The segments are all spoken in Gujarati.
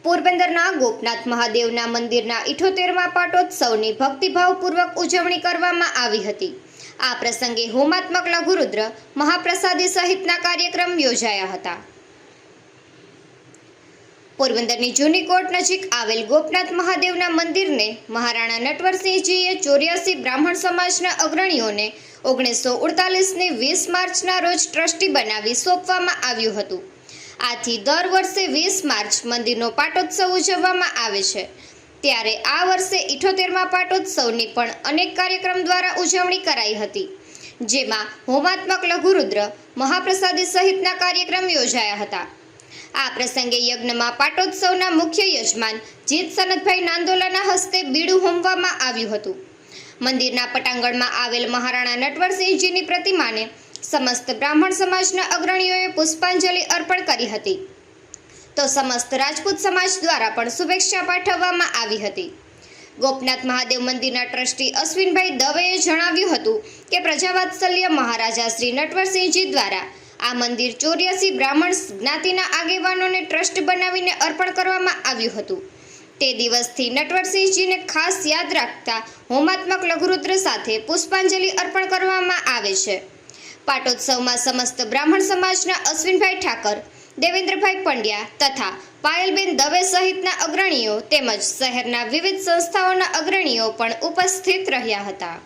પોરબંદરના ગોપનાથ મહાદેવના મંદિરના 78મા પાટોત્સવની ભક્તિભાવપૂર્વક ઉજવણી કરવામાં આવી હતી। આ પ્રસંગે હોમાત્મક લઘુરુદ્ર, મહાપ્રસાદી સહિતના કાર્યક્રમ યોજાયા હતા। પોરબંદરની જૂની કોટ નજીક આવેલ ગોપનાથ મહાદેવના મંદિરને મહારાણા નટવરસિંહજીએ 84 બ્રાહ્મણ સમાજના અગ્રણીઓને 1948ની 20 માર્ચના રોજ ટ્રસ્ટી બનાવી સોંપવામાં આવ્યું હતું। આથી દર વર્ષે 20 માર્ચ મંદિરનો પાટોત્સવ ઉજવવામાં આવે છે। ત્યારે આ વર્ષે 78મા પાટોત્સવની પણ અનેક કાર્યક્રમ દ્વારા ઉજવણી કરાઈ હતી, જેમાં હોમાત્મક લઘુરુદ્ર, મહાપ્રસાદી સહિતના કાર્યક્રમ યોજાયા હતા। આ પ્રસંગે યજ્ઞમાં પાટોત્સવના મુખ્ય યજમાન જીત સનતભાઈ નાંદોલાના હસ્તે બીડું હોમવામાં આવ્યું હતું। મંદિરના પટાંગણમાં આવેલ મહારાણા નટવરસિંહજીની પ્રતિમાને સમસ્ત બ્રાહ્મણ સમાજના અગ્રણીઓએ પુષ્પાંજલિ અર્પણ કરી હતી, તો સમસ્ત રાજપૂત સમાજ દ્વારા પણ શુભેચ્છા પાઠવવામાં આવી હતી। ગોપનાથ મહાદેવ મંદિરના ટ્રસ્ટી અશ્વિનભાઈ દવેએ જણાવ્યું હતું કે પ્રજાવાત્સલ્ય મહારાજા શ્રી નટવરસિંહજી દ્વારા આ મંદિર 84 બ્રાહ્મણ જ્ઞાતિના આગેવાનોને ટ્રસ્ટ બનાવીને અર્પણ કરવામાં આવ્યું હતું। તે દિવસથી નટવરસિંહજીને ખાસ યાદ રાખતા હોમાત્મક લઘુરુદ્ર સાથે પુષ્પાંજલિ અર્પણ કરવામાં આવે છે। પાટોત્સવમાં સમસ્ત બ્રાહ્મણ સમાજના અશ્વિનભાઈ ઠાકર, દેવેન્દ્રભાઈ પંડ્યા તથા પાયલબેન દવે સહિતના અગ્રણીઓ તેમજ શહેરના વિવિધ સંસ્થાઓના અગ્રણીઓ પણ ઉપસ્થિત રહ્યા હતા।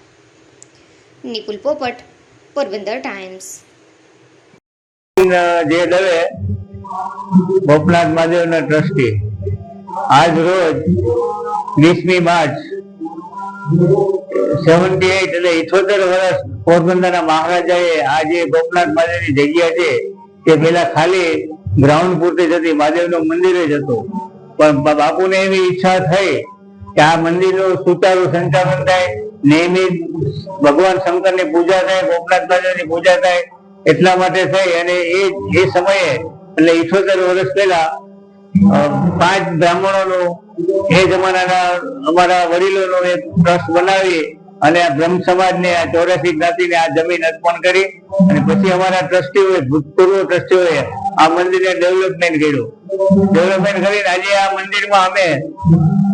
નિપુલ પોપટ, પોરબંદર ટાઈમ્સ। જે દવે ગોપનાથ મહાદેવના ટ્રસ્ટી આજ રોજ 20મી માર્ચ 78 એટલે 78 વર્ષ પોરબંદરના મહારાજાએ આ જે ગોપનાથ મહાદેવની જગ્યા છે તે પેલા ખાલી ગ્રાઉન્ડ પૂરતી જ હતી, મહાદેવનું મંદિર જ હતું। પણ બાપુને એવી ઈચ્છા થઈ કે આ મંદિરનું સુચારું સંચાલન થાય, નિયમિત ભગવાન શંકરની પૂજા થાય, ગોપનાથ મહાદેવની પૂજા થાય, એટલા માટે થઈ અને એ સમયે એટલે 78 વર્ષ પહેલા 5 બ્રાહ્મણોનું એ જમાનાના અમારા વડીલોનો એક ટ્રસ્ટ બનાવી અને આ બ્રહ્મ સમાજને, આ 84 જ્ઞાતિને આ જમીન અર્પણ કરી અને પછી અમારા ટ્રસ્ટીઓએ, ભૂતપૂર્વ ટ્રસ્ટીઓએ આ મંદિરને ડેવલપમેન્ટ કર્યું। ડેવલપમેન્ટ કરીને આજે આ મંદિરમાં અમે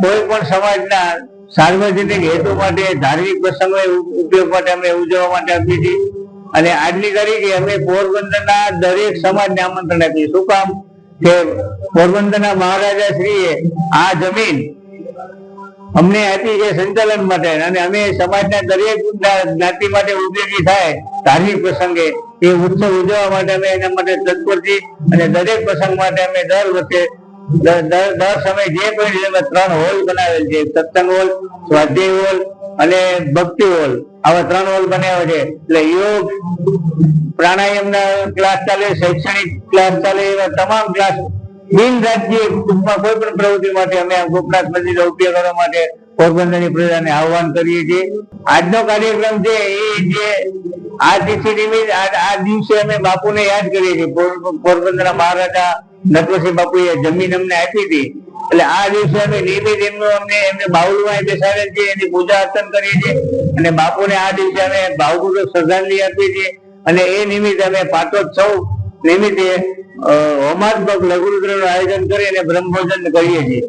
કોઈ પણ સમાજના સાર્વજનિક હેતુ માટે, ધાર્મિક પ્રસંગો ઉપયોગ માટે અમે ઉજવવા માટે આપીએ છીએ। અને આજની તારીખે અમે પોરબંદરના દરેક સમાજને આમંત્રણ આપીએ। શું કામ કે પોરબંદરના મહારાજા શ્રીએ આ જમીન અમને આપી છે સંચાલન માટે, અને અમે સમાજના દરેક જ્ઞાતિ માટે ઉપયોગી થાય ધાર્મિક પ્રસંગે એ ઉત્સવ ઉજવવા માટે અમે એના માટે તત્પર છીએ। અને દરેક પ્રસંગ માટે અમે દર વખતે દર સમય જે કોઈ 3 હોલ બનાવેલ છે, સત્સંગ હોલ, સ્વાધ્યાય હોલ અને ભક્તિ હોલ, આવા 3 હોલ બનાવ્યા છે। એટલે યોગ, પ્રાણાયામના ક્લાસ ચાલે, શૈક્ષણિક ક્લાસ ચાલે, એવા તમામ ક્લાસ બિન રાજકીય કોઈ પણ પ્રવૃત્તિ માટે અમે ગોપનાથ મંદિરનો ઉપયોગ કરવા માટે પોરબંદરની પ્રજાને આહ્વાન કરીએ છીએ। આજનો કાર્યક્રમ છે એ જે આ તિથિ નિમિત્ત આ દિવસે અમે બાપુને યાદ કરીએ છીએ। પોરબંદરના મહારાજા નટવરસિંહ બાપુએ જમીન અમને આપી હતી, એટલે આ દિવસે અમે નિયમિત એમને બાઉલમાં બેસાડેલ છે, એની પૂજા અર્ચન કરીએ છીએ અને બાપુને આ દિવસે અમે ભાવપૂર્વક શ્રદ્ધાંજલિ આપીએ છીએ। અને એ નિમિત્તે અમે પાટોત્સવ નિમિત્તે હોમાત્મક લઘુરુદ્રનું આયોજન કરી અને બ્રહ્મભોજન કરીએ છીએ।